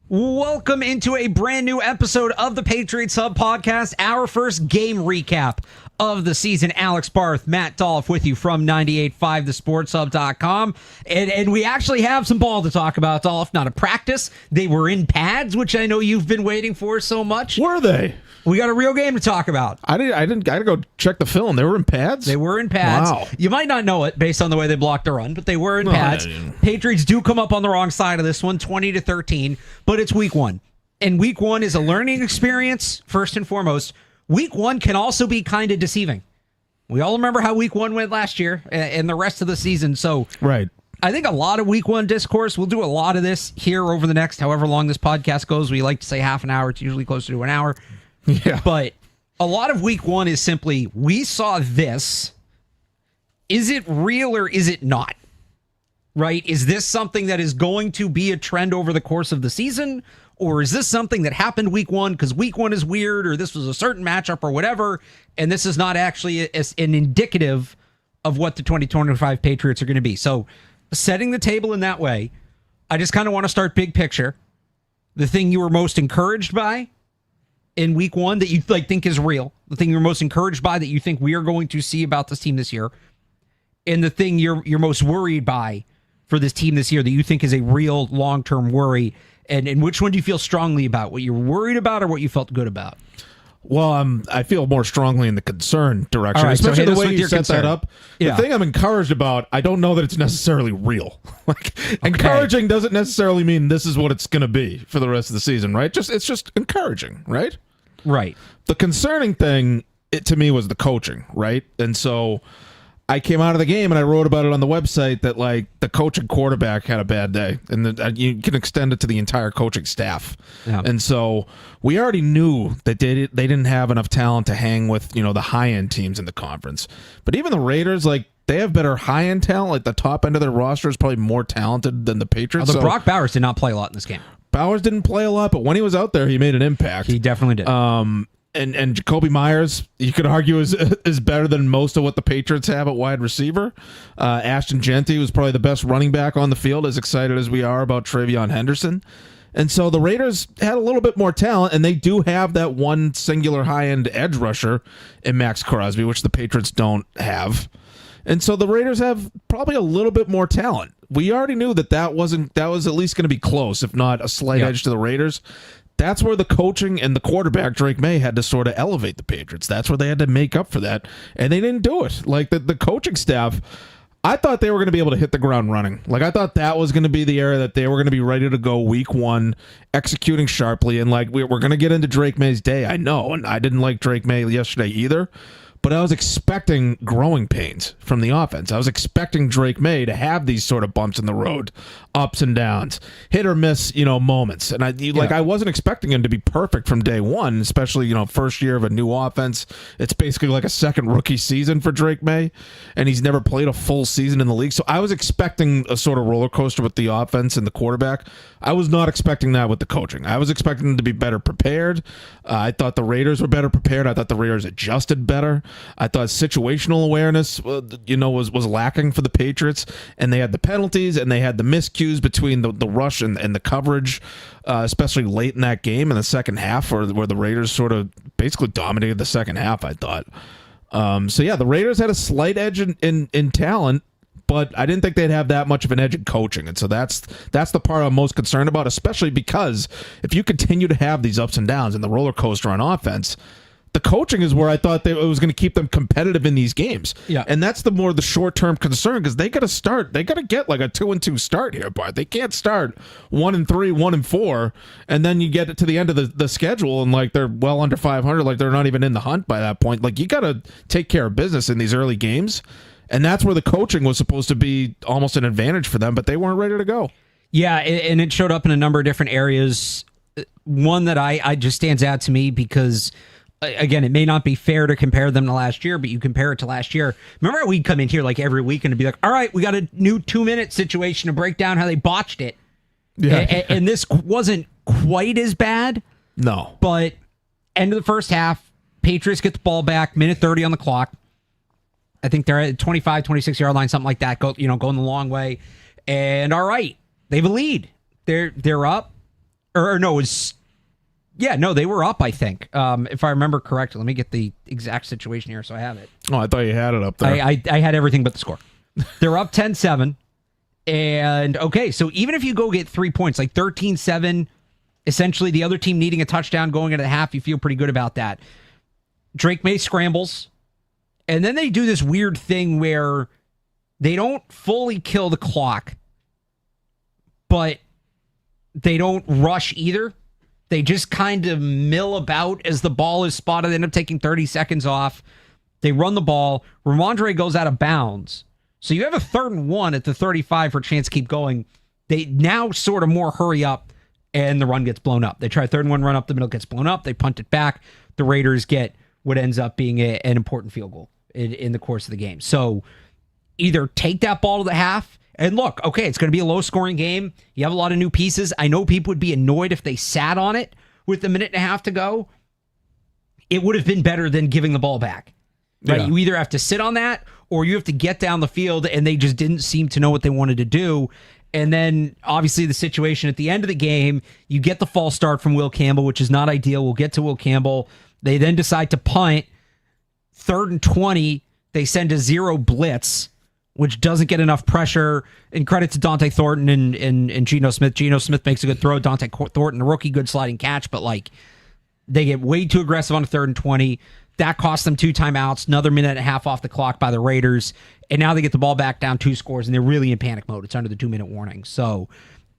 Welcome into a brand new episode of the Patriots Hub Podcast, our first game recap of the season. Alex Barth, Matt Dolloff with you from 98.5thesportshub.com. And we actually have some ball to talk about, Dolloff. Not a practice. They were in pads, which I know you've been waiting for so much. Were they? We got a real game to talk about. I didn't go check the film. They were in pads? They were in pads. Wow. You might not know it based on the way they blocked the run, but they were in pads. Patriots do come up on the wrong side of this one, 20-13, but it's week one. And week one is a learning experience, first and foremost. Week one can also be kind of deceiving. We all remember how week one went last year and the rest of the season. So right. I think a lot of week one discourse, we'll do a lot of this here over the next however long this podcast goes. We like to say half an hour. It's usually closer to an hour. Yeah. But a lot of week one is simply, we saw this. Is it real or is it not? Right? Is this something that is going to be a trend over the course of the season? Or is this something that happened week one because week one is weird, or this was a certain matchup or whatever, and this is not actually an indicative of what the 2025 Patriots are going to be? So setting the table in that way, I just kind of want to start big picture. The thing you were most encouraged by in week one that you think is real, the thing you're most encouraged by that you think we are going to see about this team this year, and the thing you're most worried by for this team this year that you think is a real long-term worry, and which one do you feel strongly about? What you're worried about or what you felt good about? Well, I feel more strongly in the concern direction, All right, especially so the way you set that up. Yeah. The thing I'm encouraged about, I don't know that it's necessarily real. Encouraging doesn't necessarily mean this is what it's going to be for the rest of the season, right? It's just encouraging, right? Right. The concerning thing, to me, was the coaching, right? And so I came out of the game and I wrote about it on the website that the coach and quarterback had a bad day, and you can extend it to the entire coaching staff. Yeah. And so we already knew that they didn't have enough talent to hang with the high end teams in the conference. But even the Raiders, they have better high end talent. The top end of their roster is probably more talented than the Patriots. Although Brock Bowers did not play a lot in this game. Bowers didn't play a lot, but when he was out there, he made an impact. He definitely did. And Jacoby Myers, you could argue, is better than most of what the Patriots have at wide receiver. Ashton Genty was probably the best running back on the field, as excited as we are about Travion Henderson. And so the Raiders had a little bit more talent, and they do have that one singular high-end edge rusher in Max Crosby, which the Patriots don't have. And so the Raiders have probably a little bit more talent. We already knew that was at least going to be close, if not a slight edge to the Raiders. That's where the coaching and the quarterback, Drake Maye, had to sort of elevate the Patriots. That's where they had to make up for that, and they didn't do it. The coaching staff, I thought they were going to be able to hit the ground running. I thought that was going to be the area that they were going to be ready to go week one, executing sharply, and we're going to get into Drake Maye's day. I know, and I didn't like Drake Maye yesterday either. But I was expecting growing pains from the offense. I was expecting Drake Maye to have these sort of bumps in the road, ups and downs, hit or miss, moments. And I wasn't expecting him to be perfect from day one, especially, first year of a new offense. It's basically like a second rookie season for Drake Maye, and he's never played a full season in the league. So I was expecting a sort of roller coaster with the offense and the quarterback. I was not expecting that with the coaching. I was expecting them to be better prepared. I thought the Raiders were better prepared. I thought the Raiders adjusted better. I thought situational awareness, was lacking for the Patriots, and they had the penalties and they had the miscues between the rush and the coverage, especially late in that game in the second half, where the Raiders sort of basically dominated the second half, I thought. The Raiders had a slight edge in talent, but I didn't think they'd have that much of an edge in coaching. And so that's the part I'm most concerned about, especially because if you continue to have these ups and downs and the roller coaster on offense, the coaching is where I thought it was going to keep them competitive in these games. Yeah. And that's the short-term concern, because they got to start. They got to get a 2-2 start here, but they can't start 1-3, 1-4, and then you get to the end of the schedule and they're well under 500, they're not even in the hunt by that point. You got to take care of business in these early games, and that's where the coaching was supposed to be almost an advantage for them, but they weren't ready to go. Yeah, and it showed up in a number of different areas. One that I just stands out to me because, again, it may not be fair to compare them to last year, but you compare it to last year. Remember how we'd come in here every week and it'd be like, all right, we got a new 2-minute situation to break down how they botched it. Yeah. And this wasn't quite as bad. No. But end of the first half, Patriots get the ball back, minute 30 on the clock. I think they're at 25, 26-yard line, something like that, going the long way. And all right, they have a lead. They're up Or no, it was... Yeah, no, they were up, I think. If I remember correctly. Let me get the exact situation here so I have it. Oh, I thought you had it up there. I had everything but the score. They're up 10-7. And, okay, so even if you go get 3 points, like 13-7, essentially the other team needing a touchdown going into the half, you feel pretty good about that. Drake Maye scrambles. And then they do this weird thing where they don't fully kill the clock, but they don't rush either. They just kind of mill about as the ball is spotted. They end up taking 30 seconds off. They run the ball. Ramondre goes out of bounds. So you have a 3rd and 1 at the 35 for a chance to keep going. They now sort of more hurry up, and the run gets blown up. They try 3rd and 1 run up the middle, gets blown up. They punt it back. The Raiders get what ends up being an important field goal in the course of the game. So either take that ball to the half, and look, okay, it's going to be a low-scoring game. You have a lot of new pieces. I know people would be annoyed if they sat on it with a minute and a half to go. It would have been better than giving the ball back. Right? Yeah. You either have to sit on that or you have to get down the field, and they just didn't seem to know what they wanted to do. And then, obviously, the situation at the end of the game, you get the false start from Will Campbell, which is not ideal. We'll get to Will Campbell. They then decide to punt. 3rd and 20, they send a 0 blitz, which doesn't get enough pressure. And credit to Dante Thornton and Geno Smith. Geno Smith makes a good throw. Dante Thornton, a rookie, good sliding catch. But, like, they get way too aggressive on a 3rd and 20. That cost them 2 timeouts, another minute and a half off the clock by the Raiders. And now they get the ball back down 2 scores, and they're really in panic mode. It's under the 2-minute warning. So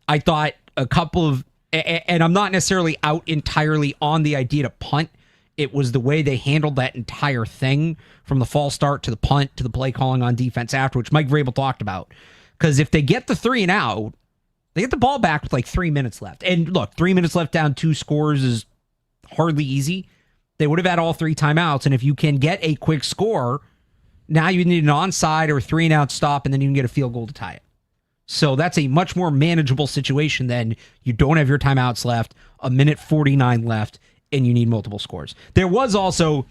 I thought a couple of... And I'm not necessarily out entirely on the idea to punt. It was the way they handled that entire thing, from the false start to the punt to the play calling on defense after, which Mike Vrabel talked about. Because if they get the 3 and out, they get the ball back with like 3 minutes left. And look, 3 minutes left down 2 scores is hardly easy. They would have had all 3 timeouts, and if you can get a quick score, now you need an onside or 3 and out stop, and then you can get a field goal to tie it. So that's a much more manageable situation than you don't have your timeouts left, a minute 49 left, and you need multiple scores. There was also,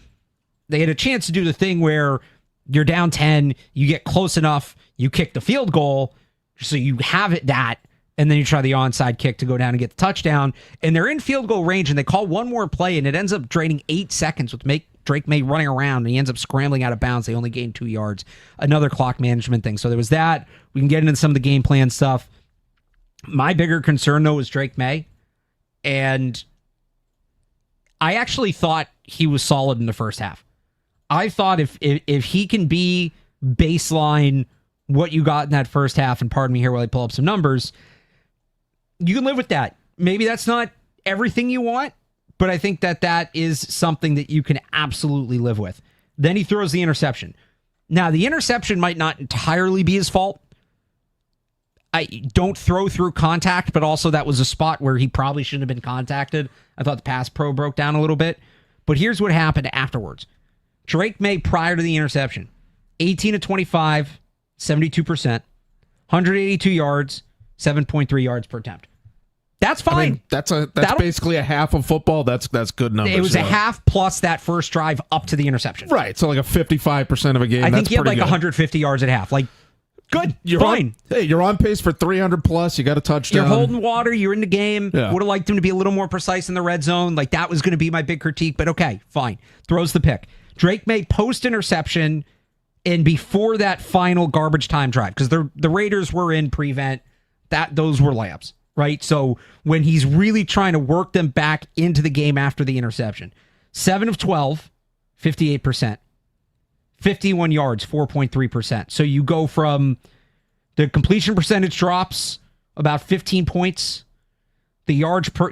they had a chance to do the thing where you're down 10, you get close enough, you kick the field goal, so you have it that, and then you try the onside kick to go down and get the touchdown, and they're in field goal range, and they call one more play, and it ends up draining 8 seconds with Drake Maye running around, and he ends up scrambling out of bounds. They only gained 2 yards. Another clock management thing. So there was that. We can get into some of the game plan stuff. My bigger concern, though, was Drake Maye, and I actually thought he was solid in the first half. I thought if he can be baseline what you got in that first half, and pardon me here while I pull up some numbers, you can live with that. Maybe that's not everything you want, but I think that is something that you can absolutely live with. Then he throws the interception. Now, the interception might not entirely be his fault. I don't throw through contact, but also that was a spot where he probably shouldn't have been contacted. I thought the pass pro broke down a little bit. But here's what happened afterwards. Drake Maye, prior to the interception, 18 to 25, 72%, 182 yards, 7.3 yards per attempt. That's fine. I mean, that's basically a half of football. That's good numbers. It was a half plus that first drive up to the interception. Right. So like a 55% of a game. I think he had like 150 yards at half. Like, good. Fine. You're on pace for 300 plus. You got a touchdown. You're holding water. You're in the game. Yeah. Would have liked him to be a little more precise in the red zone. Like, that was going to be my big critique, but okay, fine. Throws the pick. Drake Maye post-interception and before that final garbage time drive, because the Raiders were in prevent, those were layups, right? So when he's really trying to work them back into the game after the interception, 7 of 12, 58%. 51 yards, 4.3%. So you go from the completion percentage drops about 15 points. The yards per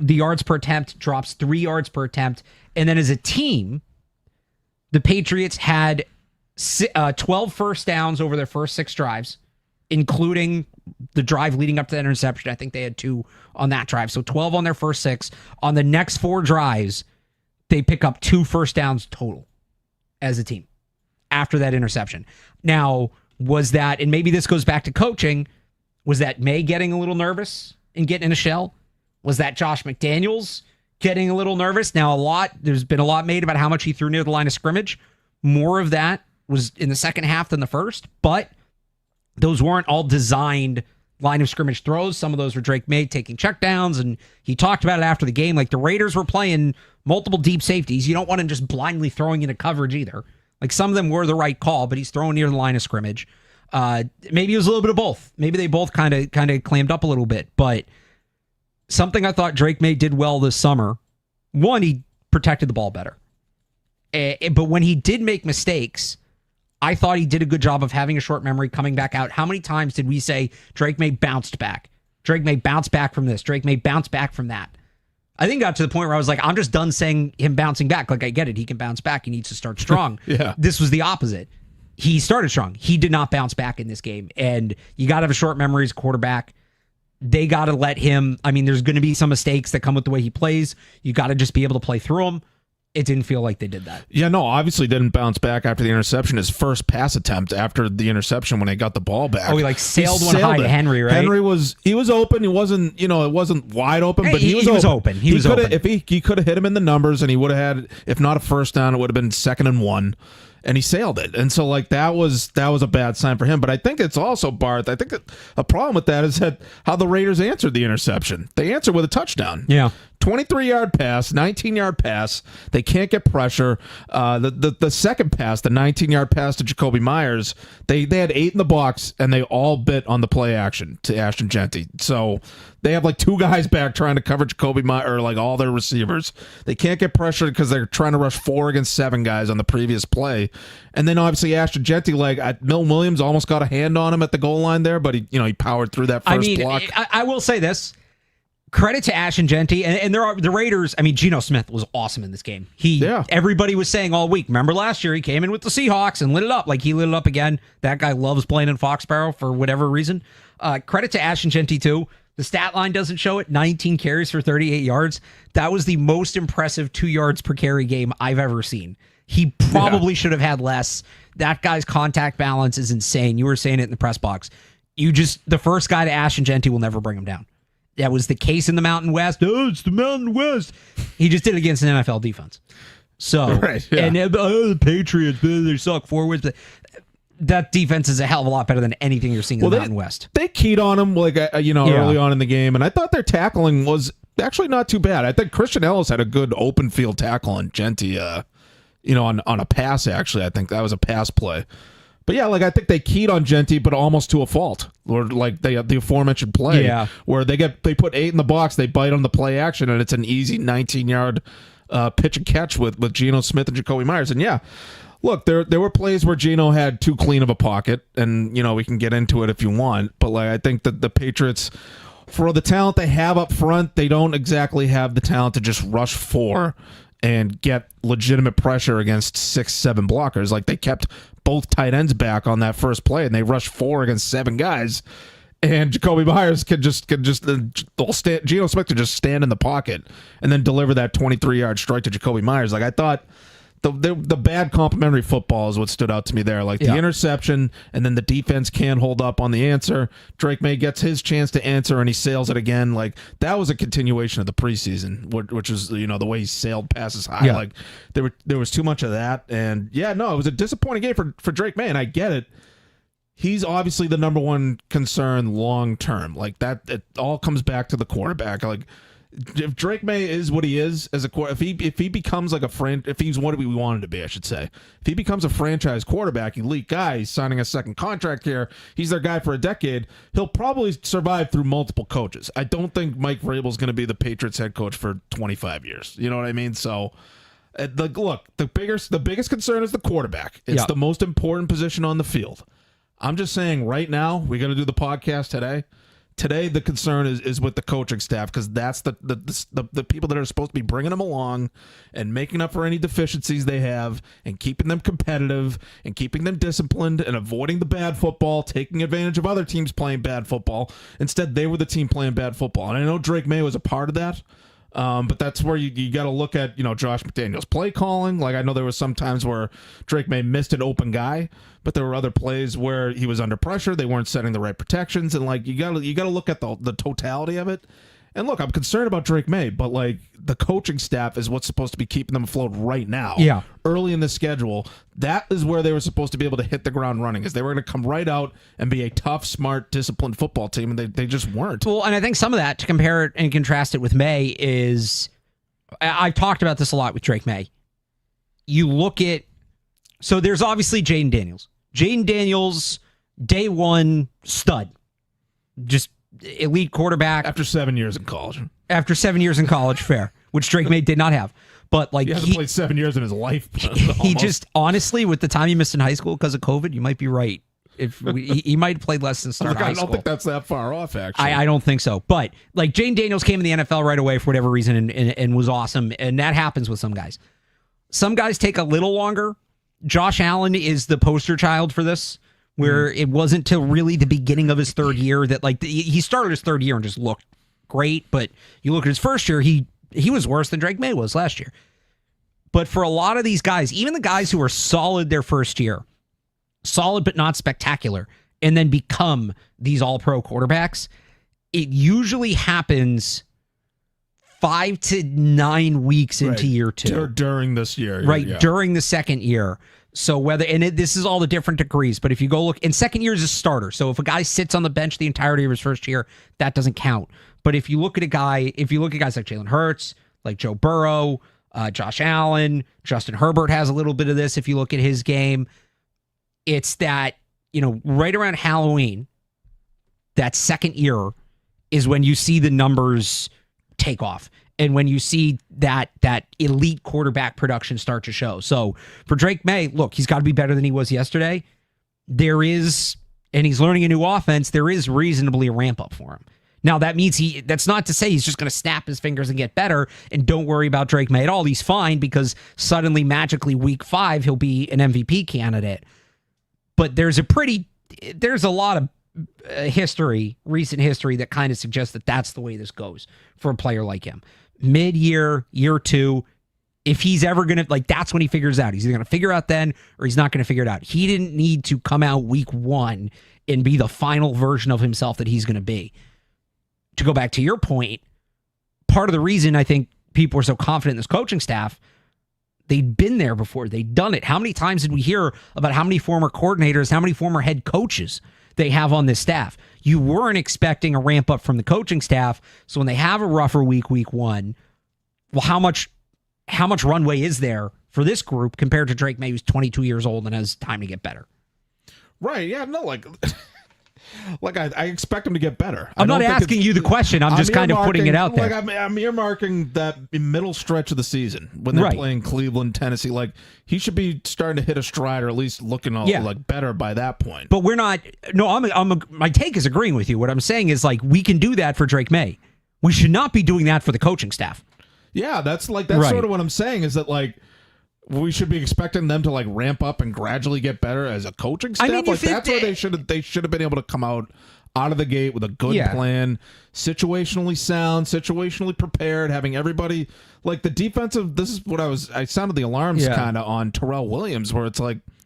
attempt drops 3 yards per attempt. And then as a team, the Patriots had 12 first downs over their first 6 drives, including the drive leading up to that interception. I think they had 2 on that drive. So 12 on their first 6. On the next 4 drives, they pick up 2 first downs total as a team after that interception. Now, was that, and maybe this goes back to coaching, was that Maye getting a little nervous and getting in a shell? Was that Josh McDaniels getting a little nervous? Now, there's been a lot made about how much he threw near the line of scrimmage. More of that was in the second half than the first, but those weren't all designed line of scrimmage throws. Some of those were Drake Maye taking checkdowns, and he talked about it after the game. Like, the Raiders were playing multiple deep safeties. You don't want him just blindly throwing into coverage either. Like, some of them were the right call, but he's throwing near the line of scrimmage. Maybe it was a little bit of both. Maybe they both kind of clammed up a little bit. But something I thought Drake Maye did well this summer, one, he protected the ball better. But when he did make mistakes, I thought he did a good job of having a short memory, coming back out. How many times did we say Drake Maye bounced back? Drake Maye bounced back from this. Drake Maye bounced back from that. I think it got to the point where I was like, I'm just done saying him bouncing back. Like, I get it. He can bounce back. He needs to start strong. Yeah. This was the opposite. He started strong. He did not bounce back in this game. And you got to have a short memory as a quarterback. They got to let him. I mean, there's going to be some mistakes that come with the way he plays. You got to just be able to play through them. It didn't feel like they did that. Yeah, no, obviously didn't bounce back after the interception. His first pass attempt after the interception when they got the ball back. Oh, he sailed one high to Henry, right? Henry was open. He wasn't, it wasn't wide open, but he was open. He was open. If he could have hit him in the numbers, and he would have had, if not a first down, it would have been 2nd and 1. And he sailed it. And so, that was a bad sign for him. But I think it's also, Barth, I think that a problem with that is that how the Raiders answered the interception. They answered with a touchdown. Yeah. 23-yard pass, 19-yard pass. They can't get pressure. The second pass, the 19-yard pass to Jacoby Myers, they had 8 in the box, and they all bit on the play action to Ashton Jeanty. So they have 2 guys back trying to cover Jacoby Myers, or all their receivers. They can't get pressure because they're trying to rush 4 against 7 guys on the previous play. And then obviously Ashton Jeanty, Milton Williams almost got a hand on him at the goal line there, but he powered through that first block. I will say this. Credit to Ashton Jeanty, and there are the Raiders. I mean, Geno Smith was awesome in this game. Everybody was saying all week, remember last year he came in with the Seahawks and lit it up. He lit it up again. That guy loves playing in Foxborough for whatever reason. Credit to Ashton Jeanty too. The stat line doesn't show it. 19 carries for 38 yards. That was the most impressive 2 yards per carry game I've ever seen. He probably should have had less. That guy's contact balance is insane. You were saying it in the press box. The first guy to Ashton Jeanty will never bring him down. That was the case in the Mountain West. Oh, it's the Mountain West. He just did it against an NFL defense. So, right, yeah. And the Patriots, they suck 4 wins. But that defense is a hell of a lot better than anything you're seeing in the Mountain West. They keyed on him early on in the game, and I thought their tackling was actually not too bad. I think Christian Ellis had a good open field tackle on Jeanty, on a pass, actually. I think that was a pass play. But yeah, I think they keyed on Jeanty, but almost to a fault. Or the aforementioned play, where they put 8 in the box, they bite on the play action, and it's an easy 19-yard pitch and catch with Geno Smith and Jacoby Myers. And yeah, look, there were plays where Geno had too clean of a pocket, and we can get into it if you want. But I think that the Patriots, for the talent they have up front, they don't exactly have the talent to just rush 4 and get legitimate pressure against 6-7 blockers. They kept both tight ends back on that first play, and they rushed 4 against 7 guys. And Jacoby Myers Geno Smith could just stand in the pocket and then deliver that 23-yard strike to Jacoby Myers. I thought the bad complimentary football is what stood out to me there. The interception, and then the defense can't hold up on the answer. Drake Maye gets his chance to answer, and he sails it again. That was a continuation of the preseason, which was the way he sailed passes high. Yeah. There was too much of that, and it was a disappointing game for Drake Maye, and I get it. He's obviously the number one concern long term. That it all comes back to the quarterback. If Drake Maye is what he is as a quarterback, if he becomes if he's what we wanted to be, I should say, if he becomes a franchise quarterback, elite guy, he's signing a second contract here, he's their guy for a decade, he'll probably survive through multiple coaches. I don't think Mike Vrabel's going to be the Patriots head coach for 25 years. You know what I mean? So, the biggest concern is the quarterback. It's the most important position on the field. I'm just saying right now, we're going to do the podcast today. Today, the concern is with the coaching staff, because that's the people that are supposed to be bringing them along and making up for any deficiencies they have and keeping them competitive and keeping them disciplined and avoiding the bad football, taking advantage of other teams playing bad football. Instead, they were the team playing bad football. And I know Drake Maye was a part of that. But that's where you got to look at, Josh McDaniels' play calling. I know there was some times where Drake Maye missed an open guy, but there were other plays where he was under pressure. They weren't setting the right protections, and you got to look at the totality of it. And look, I'm concerned about Drake Maye, but like the coaching staff is what's supposed to be keeping them afloat right now. Yeah. Early in the schedule, that is where they were supposed to be able to hit the ground running, is they were going to come right out and be a tough, smart, disciplined football team, and they just weren't. Well, and I think some of that, to compare it and contrast it with Maye, is I've talked about this a lot with Drake Maye. You look at, so there's obviously Jaden Daniels. Jaden Daniels, day one, stud. Just elite quarterback. After 7 years in college. After 7 years in college, fair, which Drake Maye did not have. But like he hasn't played 7 years in his life. He just, honestly, with the time he missed in high school because of COVID, you might be right. He might have played less than start high school. I don't think that's that far off, actually. I don't think so. But like Jaden Daniels came in the NFL right away for whatever reason and was awesome. And that happens with some guys. Some guys take a little longer. Josh Allen is the poster child for this, where it wasn't till really the beginning of his third year that like he started his third year and just looked great. But you look at his first year, he was worse than Drake Maye was last year. But for a lot of these guys, even the guys who are solid their first year, solid but not spectacular, and then become these all-pro quarterbacks, it usually happens 5 to 9 weeks into year two. During this year. Right, yeah. During the second year. So this is all the different degrees, but if you go look, and second year is a starter. So if a guy sits on the bench the entirety of his first year, that doesn't count. But if you look at guys like Jalen Hurts, like Joe Burrow, Josh Allen, Justin Herbert has a little bit of this. If you look at his game, it's that, right around Halloween, that second year is when you see the numbers take off. And when you see that elite quarterback production start to show. So for Drake Maye, look, he's got to be better than he was yesterday. And he's learning a new offense, there is reasonably a ramp up for him. Now, that's not to say he's just going to snap his fingers and get better and don't worry about Drake Maye at all. He's fine because suddenly, magically, week 5, he'll be an MVP candidate. But there's a lot of recent history that kind of suggests that that's the way this goes for a player like him. Mid-year, year 2, if he's ever going to, that's when he figures out. He's either going to figure out then or he's not going to figure it out. He didn't need to come out week 1 and be the final version of himself that he's going to be. To go back to your point, part of the reason I think people are so confident in this coaching staff, they'd been there before. They'd done it. How many times did we hear about how many former coordinators, how many former head coaches they have on this staff? You weren't expecting a ramp up from the coaching staff. So when they have a rougher week 1, well, how much runway is there for this group compared to Drake Maye, who's 22 years old and has time to get better? Right. Yeah. No, I expect him to get better. I'm not asking you the question. I'm just kind of putting it out there. I'm earmarking that middle stretch of the season when they're playing Cleveland, Tennessee. He should be starting to hit a stride, or at least looking better by that point. But we're not. No, my take is agreeing with you. What I'm saying is we can do that for Drake Maye. We should not be doing that for the coaching staff. Yeah, that's sort of what I'm saying. Is that we should be expecting them to ramp up and gradually get better as a coaching staff. That's where they should have been able to come out of the gate with a good plan, situationally sound, situationally prepared, having everybody the defensive. This is what I sounded the alarms kind of on Terrell Williams, where it's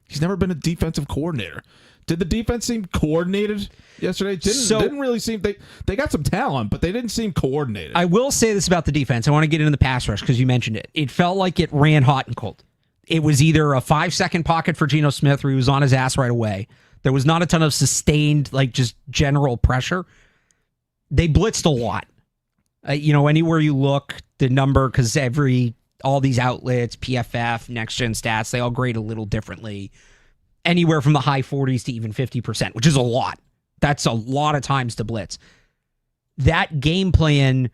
he's never been a defensive coordinator. Did the defense seem coordinated yesterday? Didn't really seem they got some talent, but they didn't seem coordinated. I will say this about the defense. I want to get into the pass rush because you mentioned it. It felt like it ran hot and cold. It was either a 5-second pocket for Geno Smith where he was on his ass right away. There was not a ton of sustained, just general pressure. They blitzed a lot. Anywhere you look, the number, because all these outlets, PFF, Next Gen Stats, they all grade a little differently. Anywhere from the high 40s to even 50%, which is a lot. That's a lot of times to blitz. That game plan,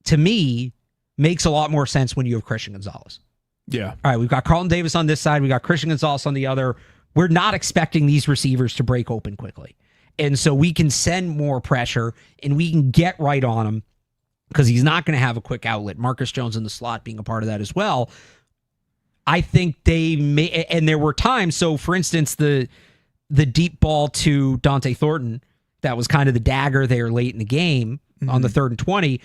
to me, makes a lot more sense when you have Christian Gonzalez. Yeah. All right, we've got Carlton Davis on this side. We got Christian Gonzalez on the other. We're not expecting these receivers to break open quickly. And so we can send more pressure and we can get right on him because he's not going to have a quick outlet. Marcus Jones in the slot being a part of that as well. I think they may, and there were times, so for instance, the deep ball to Dante Thornton, that was kind of the dagger there late in the game on the 3rd and 20.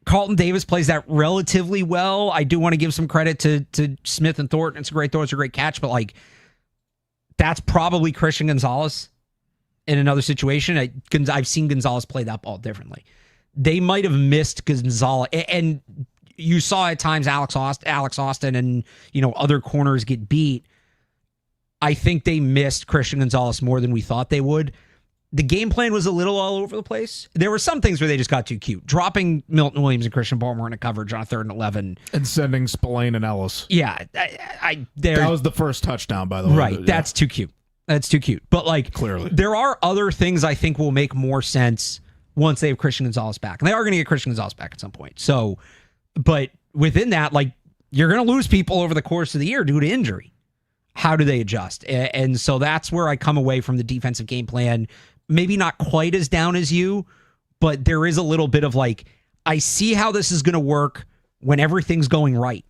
Carlton Davis plays that relatively well. I do want to give some credit to Smith and Thornton. It's a great throw. It's a great catch. But that's probably Christian Gonzalez in another situation. I've seen Gonzalez play that ball differently. they might have missed Gonzalez. And you saw at times Alex Austin and, other corners get beat. I think they missed Christian Gonzalez more than we thought they would. The game plan was a little all over the place. There were some things where they just got too cute. Dropping Milton Williams and Christian Barmore in a coverage on a 3rd and 11. And sending Spillane and Ellis. Yeah. That was the first touchdown, by the way. Right. That's too cute. That's too cute. But clearly, there are other things I think will make more sense once they have Christian Gonzalez back. And they are going to get Christian Gonzalez back at some point. So, but within that, you're going to lose people over the course of the year due to injury. How do they adjust? And so that's where I come away from the defensive game plan. Maybe not quite as down as you, but there is a little bit of I see how this is going to work when everything's going right,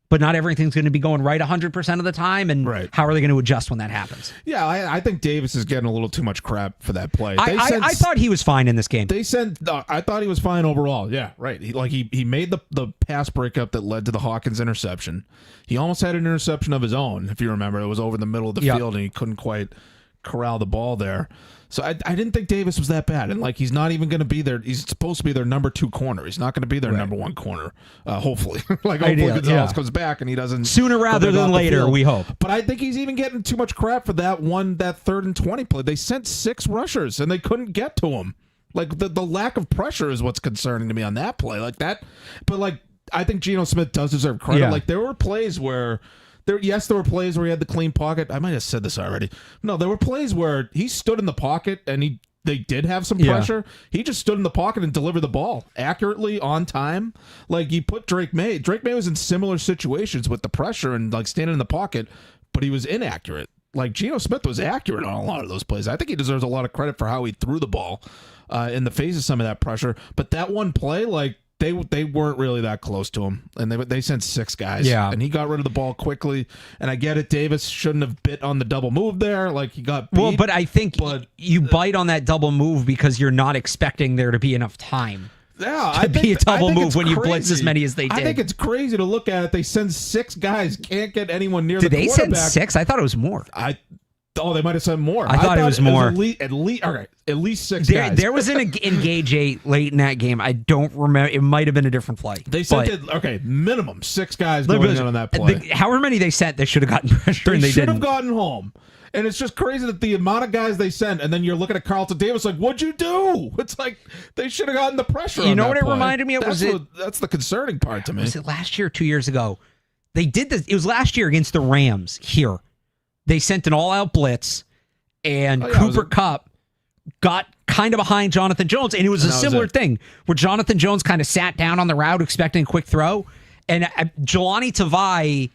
but not everything's going to be going right 100% of the time. And how are they going to adjust when that happes? Yeah, I think Davis is getting a little too much crap for that play. I thought he was fine in this game. I thought he was fine overall. Yeah, right. He made the pass breakup that led to the Hawkins interception. He almost had an interception of his own, if you remember. It was over the middle of the field, and he couldn't quite corral the ball there. So I didn't think Davis was that bad. And he's not even going to be there. He's supposed to be their number 2 corner. He's not going to be their number 1 corner, hopefully. Hopefully Gonzalez comes back and he doesn't. Sooner rather than later, we hope. But I think he's even getting too much crap for that 3rd and 20 play. They sent 6 rushers and they couldn't get to him. The lack of pressure is what's concerning to me on that play. But I think Geno Smith does deserve credit. Yeah. There were plays where. There were plays where he had the clean pocket. I might have said this already. No, there were plays where he stood in the pocket and they did have some pressure. He just stood in the pocket and delivered the ball accurately on time. You put Drake Maye. Drake Maye was in similar situations with the pressure and standing in the pocket, but he was inaccurate. Geno Smith was accurate on a lot of those plays. I think he deserves a lot of credit for how he threw the ball in the face of some of that pressure. But that one play, They weren't really that close to him, and they sent 6 guys. Yeah, and he got rid of the ball quickly. And I get it, Davis shouldn't have bit on the double move there. He got beat. Well, but I think you bite on that double move because you're not expecting there to be enough time. Yeah, to be a double move when you blitz as many as they did. I think it's crazy to look at it. They send 6 guys, can't get anyone near the quarterback. Did they send 6? I thought it was more. They might have sent more. I thought it was more. At least 6 guys. There was an Engage 8 late in that game. I don't remember. It might have been a different play. They sent minimum 6 guys going in on that play. However many they sent, they should have gotten pressure, and they should didn't. have gotten home. And it's just crazy that the amount of guys they sent, and then you're looking at Carlton Davis what'd you do? It's they should have gotten the pressure on that play. You know what it reminded me of? That's the concerning part to me. Was it last year or 2 years ago? They did this. It was last year against the Rams here. They sent an all-out blitz, and Cooper Kupp got kind of behind Jonathan Jones, and it was a similar thing where Jonathan Jones kind of sat down on the route expecting a quick throw, and Jelani Tavai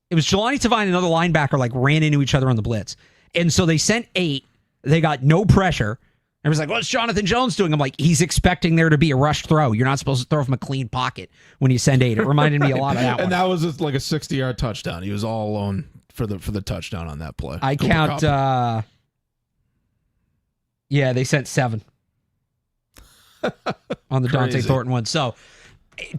and another linebacker ran into each other on the blitz. And so they sent 8. They got no pressure. And it was what's Jonathan Jones doing? I'm he's expecting there to be a rush throw. You're not supposed to throw from a clean pocket when you send 8. It reminded me a lot of that one. And that was just a 60-yard touchdown. He was all alone for the touchdown on that play. I count they sent 7 on the Dante Thornton one. So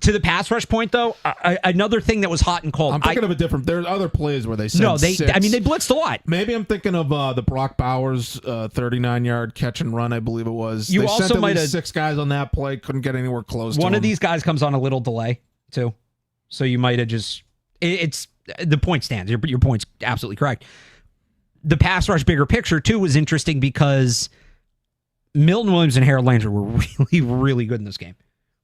to the pass rush point, though, another thing that was hot and cold. I'm thinking of a different. There's other plays where they sent 6. they blitzed a lot. Maybe I'm thinking of the Brock Bowers 39-yard catch and run, I believe it was. You they also sent at might least 6 guys on that play. Couldn't get anywhere close to one him. of these guys comes on a little delay, too. So you might have just... It's the point stands. Your point's absolutely correct. The pass rush bigger picture, too, was interesting because Milton Williams and Harold Landry were really, really good in this game.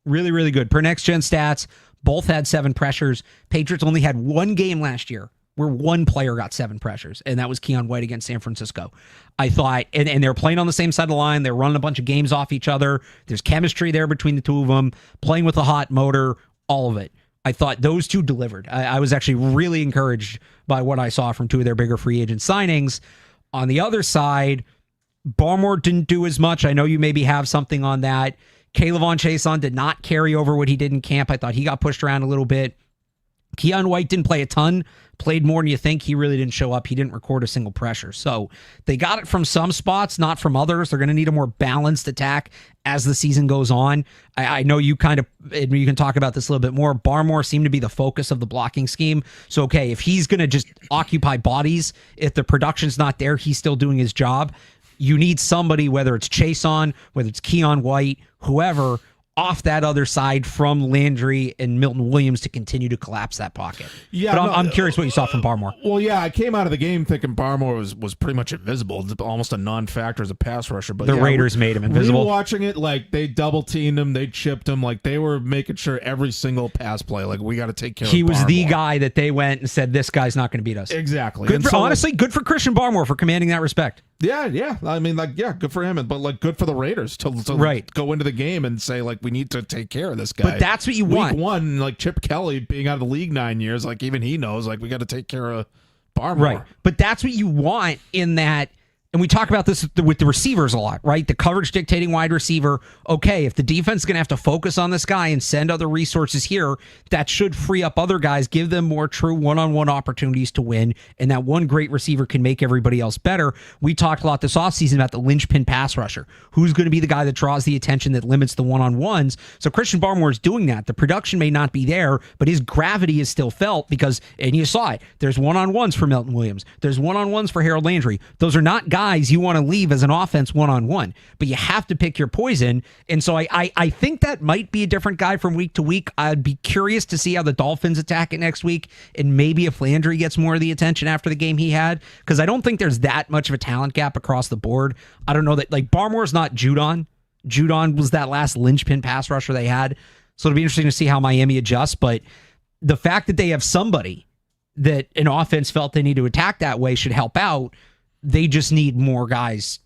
Really, really good. Per next gen stats, both had 7 pressures. Patriots only had 1 game last year where 1 player got 7 pressures, and that was Keon White against San Francisco. I thought, and they're playing on the same side of the line. They're running a bunch of games off each other. There's chemistry there between the two of them, playing with a hot motor, all of it. I thought those 2 delivered. I was actually really encouraged by what I saw from 2 of their bigger free agent signings. On the other side, Barmore didn't do as much. I know you maybe have something on that. Kayvon Chason did not carry over what he did in camp. I thought he got pushed around a little bit. Keon White didn't play a ton, played more than you think. He really didn't show up. He didn't record a single pressure. So they got it from some spots, not from others. They're going to need a more balanced attack as the season goes on. I know you you can talk about this a little bit more. Barmore seemed to be the focus of the blocking scheme. So, okay, if he's going to just occupy bodies, if the production's not there, he's still doing his job. you need somebody, whether it's Chason, whether it's Keon White, whoever, off that other side from Landry and Milton Williams to continue to collapse that pocket. Yeah, but I'm curious what you saw from Barmore. Well, yeah, I came out of the game thinking Barmore was pretty much invisible, almost a non-factor as a pass rusher. But the Raiders made him invisible. Watching it, like they double teamed him, they chipped him, like they were making sure every single pass play, like we got to take care of. He was Barmore. the guy that they went and said, "This guy's not going to beat us." Exactly. Honestly, good for Christian Barmore for commanding that respect. Yeah. I mean, like, yeah, good for him, but like, good for the Raiders to go into the game and say, like, we need to take care of this guy. But that's what you want. Week one, like Chip Kelly being out of the league 9 years, like even he knows, like we got to take care of Barmore. Right. But that's what you want in that. And we talk about this with the receivers a lot, right? The coverage dictating wide receiver. Okay, if the defense is going to have to focus on this guy and send other resources here, that should free up other guys, give them more true one-on-one opportunities to win, and that one great receiver can make everybody else better. We talked a lot this offseason about the linchpin pass rusher. Who's going to be the guy that draws the attention, that limits the one-on-ones? So Christian Barmore is doing that. The production may not be there, but his gravity is still felt because, and you saw it, there's one-on-ones for Milton Williams. There's one-on-ones for Harold Landry. Those are not guys you want to leave as an offense one-on-one, but you have to pick your poison. And so I think that might be a different guy from week to week. I'd be curious to see how the Dolphins attack it next week, and maybe if Landry gets more of the attention after the game he had, because I don't think there's that much of a talent gap across the board. I don't know that, like, Barmore's not Judon. Judon was that last linchpin pass rusher they had. So it'll be interesting to see how Miami adjusts, but the fact that they have somebody that an offense felt they need to attack that way should help out. They just need more guys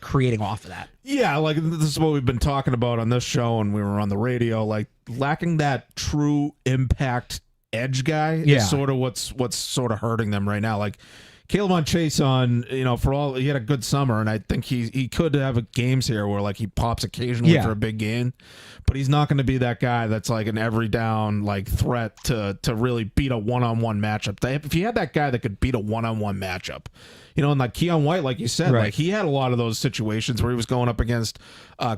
creating off of that. Yeah, like this is what we've been talking about on this show and we were on the radio, like lacking that true impact edge guy is sort of what's sort of hurting them right now. Like Caleb Chason, for all, he had a good summer, and I think he could have games here where like he pops occasionally for a big game, but he's not going to be that guy that's like an every down like threat to really beat a one-on-one matchup. If you had that guy that could beat a one-on-one matchup, and like Keon White, like you said, like he had a lot of those situations where he was going up against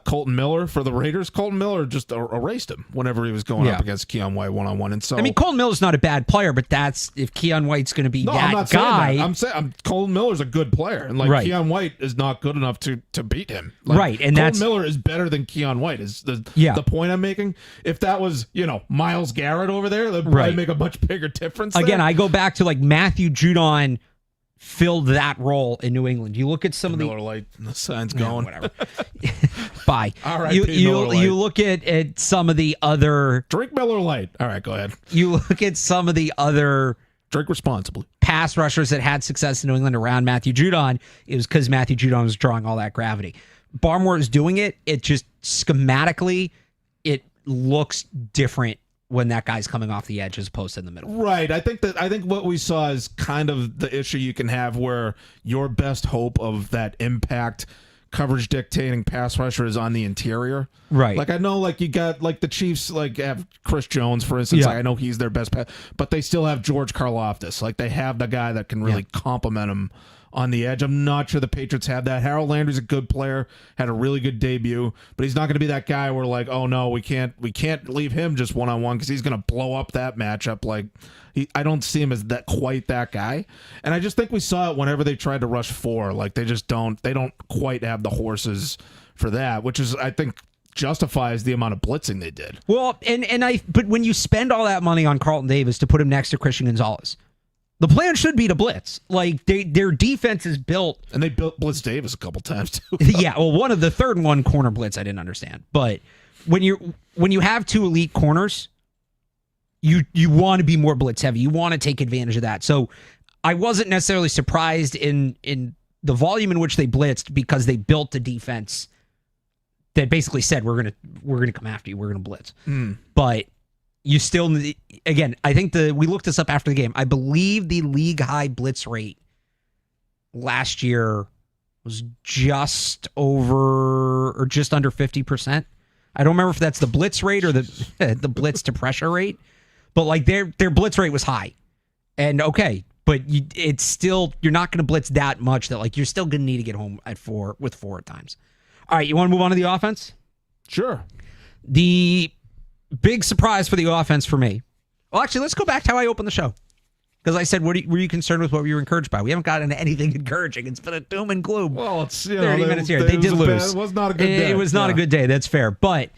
Colton Miller for the Raiders. Colton Miller just erased him whenever he was going up against Keon White one-on-one. And so, I mean, Colton Miller's not a bad player, but that's if Keon White's going to be that guy. I'm saying Colton Miller's a good player, and like Keon White is not good enough to beat him. Like, and Colton Miller is better than Keon White. Is the point I'm making? If that was Myles Garrett over there, that'd probably make a much bigger difference. Again, I go back to like Matthew Judon filled that role in New England. You look at some of the Miller Lite, the sign's going. Whatever. Bye. All right. You look at some of the other drink Miller Lite. All right, go ahead. You look at some of the other drink responsibly pass rushers that had success in New England around Matthew Judon. It was because Matthew Judon was drawing all that gravity. Barmore is doing it. It just schematically it looks different when that guy's coming off the edge as opposed to in the middle. Right. I think what we saw is kind of the issue you can have where your best hope of that impact coverage dictating pass rusher is on the interior. Right. Like I know like you got like the Chiefs like have Chris Jones, for instance. Like, I know he's their best pass, but they still have George Karlaftis. Like they have the guy that can really complement him on the edge. I'm not sure the Patriots have that. Harold Landry's a good player, had a really good debut, but he's not going to be that guy where like, oh no, we can't leave him just one-on-one because he's going to blow up that matchup. Like I don't see him as quite that guy. And I just think we saw it whenever they tried to rush 4. Like they don't quite have the horses for that, which is I think justifies the amount of blitzing they did. Well, but when you spend all that money on Carlton Davis to put him next to Christian Gonzalez, the plan should be to blitz. Like their defense is built, and they Blitz Davis a couple times too. Yeah, well, one of the third and one corner blitz I didn't understand, but when you have 2 elite corners, you want to be more blitz heavy. You want to take advantage of that. So I wasn't necessarily surprised in the volume in which they blitzed because they built a defense that basically said we're gonna come after you, we're gonna blitz, but. You still, again, I think we looked this up after the game. I believe the league high blitz rate last year was just over or just under 50%. I don't remember if that's the blitz rate or the blitz to pressure rate, but like their blitz rate was high. And okay, but it's still, you're not going to blitz that much that like you're still going to need to get home with 4 at times. All right, you want to move on to the offense? Sure. The big surprise for the offense for me. Well, actually, let's go back to how I opened the show. Because I said, were you concerned with what you were encouraged by? We haven't gotten anything encouraging. It's been a doom and gloom. Well, it's 30 minutes here. They did lose. It was not a good day. It was not a good day. That's fair. But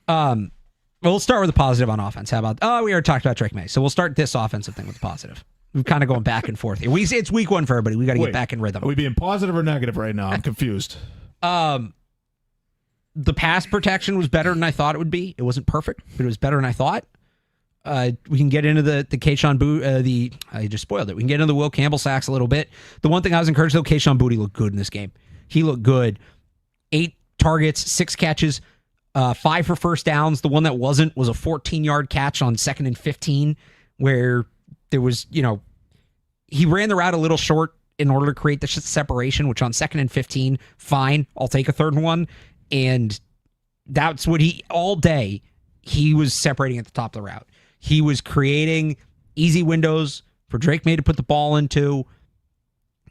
we'll start with a positive on offense. How about? We already talked about Drake Maye, so we'll start this offensive thing with a positive. We're kind of going back and forth here. It's week 1 for everybody. We got to get back in rhythm. Are we being positive or negative right now? I'm confused. The pass protection was better than I thought it would be. It wasn't perfect, but it was better than I thought. We can get into the Kayshon Boutte. I just spoiled it. We can get into the Will Campbell sacks a little bit. The one thing I was encouraged though, Kayshon Boutte looked good in this game. He looked good. 8 targets, 6 catches, 5 for first downs. The one that wasn't was a 14-yard catch on 2nd and 15, where there was, he ran the route a little short in order to create the separation, which on 2nd and 15, fine. I'll take a 3rd and 1. And that's what all day, he was separating at the top of the route. He was creating easy windows for Drake Maye to put the ball into.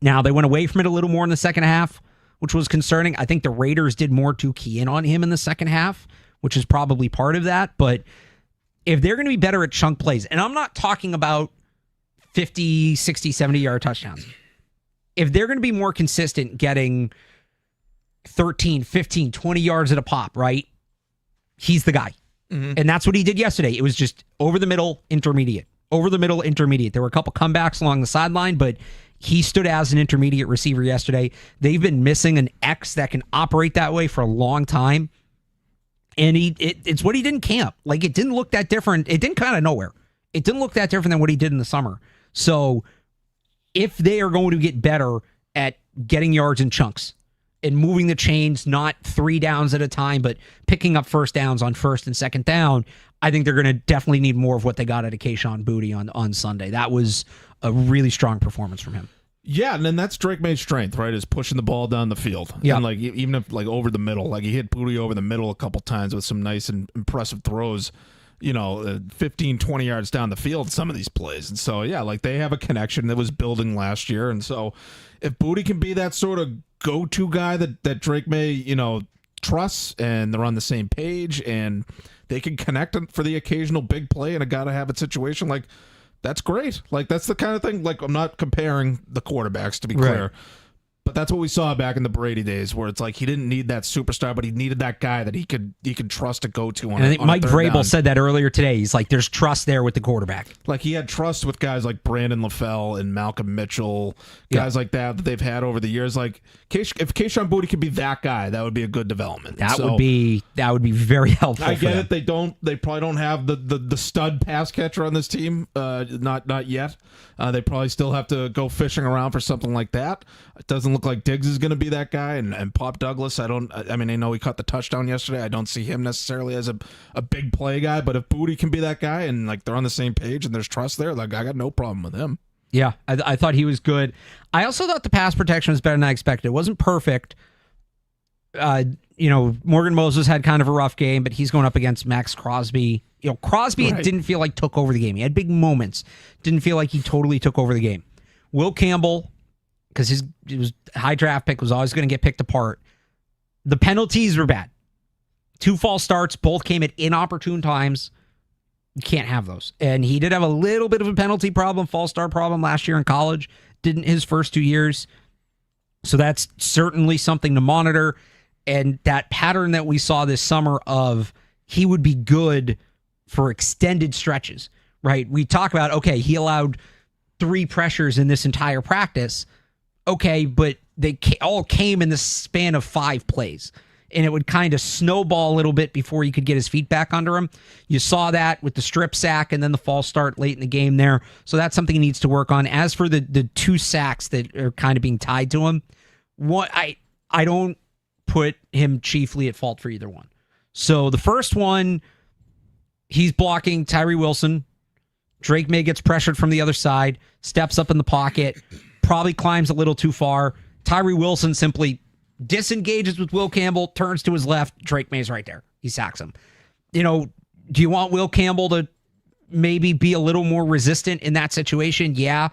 Now, they went away from it a little more in the second half, which was concerning. I think the Raiders did more to key in on him in the second half, which is probably part of that. But if they're going to be better at chunk plays, and I'm not talking about 50, 60, 70-yard touchdowns. If they're going to be more consistent getting 13, 15, 20 yards at a pop, right? He's the guy. Mm-hmm. And that's what he did yesterday. It was just over the middle, intermediate. Over the middle, intermediate. There were a couple comebacks along the sideline, but he stood as an intermediate receiver yesterday. They've been missing an X that can operate that way for a long time. And it's what he did in camp. Like, it didn't look that different. It didn't kind of nowhere. It didn't look that different than what he did in the summer. So if they are going to get better at getting yards in chunks and moving the chains, not 3 downs at a time, but picking up first downs on 1st and 2nd down, I think they're going to definitely need more of what they got out of Kayshon Boutte on Sunday. That was a really strong performance from him. Yeah, and then that's Drake Maye's strength, right? Is pushing the ball down the field. Yeah. And like even if like over the middle, like he hit Boutte over the middle a couple times with some nice and impressive throws, 15, 20 yards down the field, some of these plays. And so, yeah, like they have a connection that was building last year. And so if Boutte can be that sort of go-to guy that Drake Maye, trusts, and they're on the same page and they can connect for the occasional big play in a gotta-have-it situation, like, that's great. Like, that's the kind of thing, like, I'm not comparing the quarterbacks, to be clear. Right. But that's what we saw back in the Brady days, where it's like he didn't need that superstar, but he needed that guy that he could trust to go to. And I think Mike Vrabel said that earlier today. He's like, there's trust there with the quarterback. Like, he had trust with guys like Brandon LaFell and Malcolm Mitchell, guys like that they've had over the years. Like, if Kayshon Boutte could be that guy, that would be a good development. That would be very helpful. I get it. They probably don't have the stud pass catcher on this team. Not yet. They probably still have to go fishing around for something like that. It doesn't look like Diggs is going to be that guy, and Pop Douglas. I know he caught the touchdown yesterday. I don't see him necessarily as a big play guy, but if Boutte can be that guy and like they're on the same page and there's trust there, like I got no problem with him. Yeah, I thought he was good. I also thought the pass protection was better than I expected. It wasn't perfect. Morgan Moses had kind of a rough game, but he's going up against Max Crosby. Crosby Right. didn't feel like took over the game. He had big moments. Didn't feel like he totally took over the game. Will Campbell, because his high draft pick was always going to get picked apart. The penalties were bad. 2 false starts, both came at inopportune times. You can't have those. And he did have a little bit of a penalty problem, false start problem last year in college. Didn't his first 2 years. So that's certainly something to monitor. And that pattern that we saw this summer of he would be good for extended stretches, right? We talk about, okay, he allowed 3 pressures in this entire practice. Okay, but they all came in the span of 5 plays. And it would kind of snowball a little bit before he could get his feet back under him. You saw that with the strip sack and then the false start late in the game there. So that's something he needs to work on. As for the 2 sacks that are kind of being tied to him, I don't put him chiefly at fault for either one. So the first one, he's blocking Tyree Wilson. Drake Maye gets pressured from the other side, steps up in the pocket, probably climbs a little too far. Tyree Wilson simply disengages with Will Campbell, turns to his left. Drake Maye's right there. He sacks him. Do you want Will Campbell to maybe be a little more resistant in that situation? Yeah,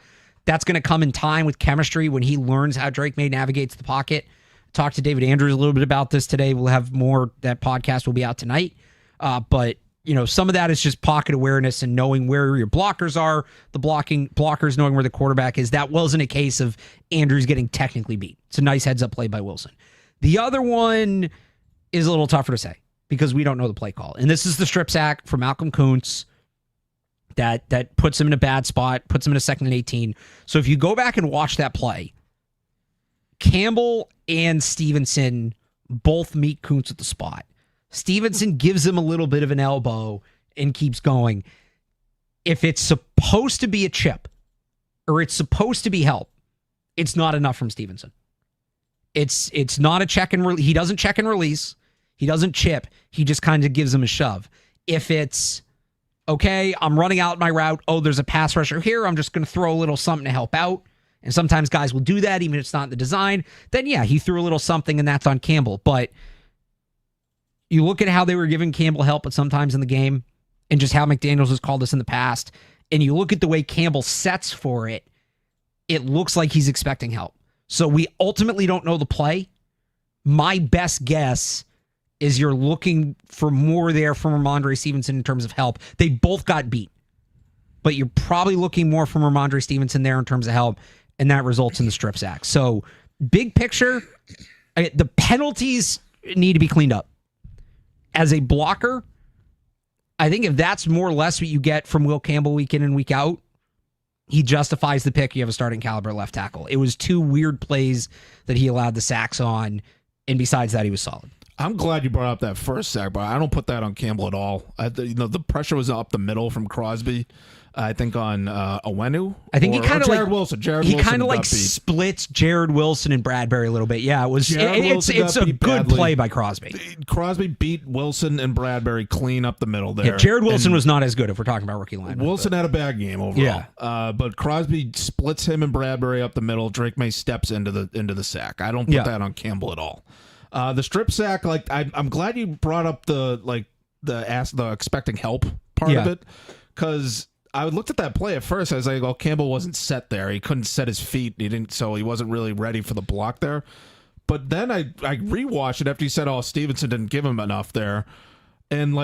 that's going to come in time with chemistry when he learns how Drake Maye navigates the pocket. Talked to David Andrews a little bit about this today. We'll have more. That podcast will be out tonight. But some of that is just pocket awareness and knowing where your blockers are, the blockers knowing where the quarterback is. That wasn't a case of Andrews getting technically beat. It's a nice heads-up play by Wilson. The other one is a little tougher to say because we don't know the play call. And this is the strip sack for Malcolm Kuntz that puts him in a bad spot, puts him in a 2nd and 18. So if you go back and watch that play, Campbell and Stevenson both meet Kuntz at the spot. Stevenson gives him a little bit of an elbow and keeps going. If it's supposed to be a chip or it's supposed to be help, it's not enough from Stevenson. It's not a check and release. He doesn't check and release. He doesn't chip. He just kind of gives him a shove. If it's, okay, I'm running out my route. Oh, there's a pass rusher here. I'm just going to throw a little something to help out. And sometimes guys will do that even if it's not in the design. Then, yeah, he threw a little something and that's on Campbell. But you look at how they were giving Campbell help at sometimes in the game and just how McDaniels has called this in the past. And you look at the way Campbell sets for it, it looks like he's expecting help. So we ultimately don't know the play. My best guess is you're looking for more there from Ramondre Stevenson in terms of help. They both got beat. But you're probably looking more from Ramondre Stevenson there in terms of help, and that results in the strip sack. So big picture, the penalties need to be cleaned up. As a blocker, I think if that's more or less what you get from Will Campbell week in and week out, he justifies the pick. You have a starting caliber left tackle. It was 2 weird plays that he allowed the sacks on, and besides that, he was solid. I'm glad you brought up that first sack, but I don't put that on Campbell at all. The pressure was up the middle from Crosby. I think on Owenu. I think he kind of Jared Wilson. He kind of like splits Jared Wilson and Bradbury a little bit. Yeah, it was. It's a good play by Crosby. Crosby beat Wilson and Bradbury clean up the middle there. Yeah, Jared Wilson was not as good if we're talking about rookie line. Wilson had a bad game overall. Yeah, but Crosby splits him and Bradbury up the middle. Drake Maye steps into the sack. I don't put that on Campbell at all. The strip sack, like I'm glad you brought up the expecting help part of it, because I looked at that play at first. I was like, "Oh, Campbell wasn't set there. He couldn't set his feet. So he wasn't really ready for the block there." But then I rewatched it after you said, "Oh, Stevenson didn't give him enough there," and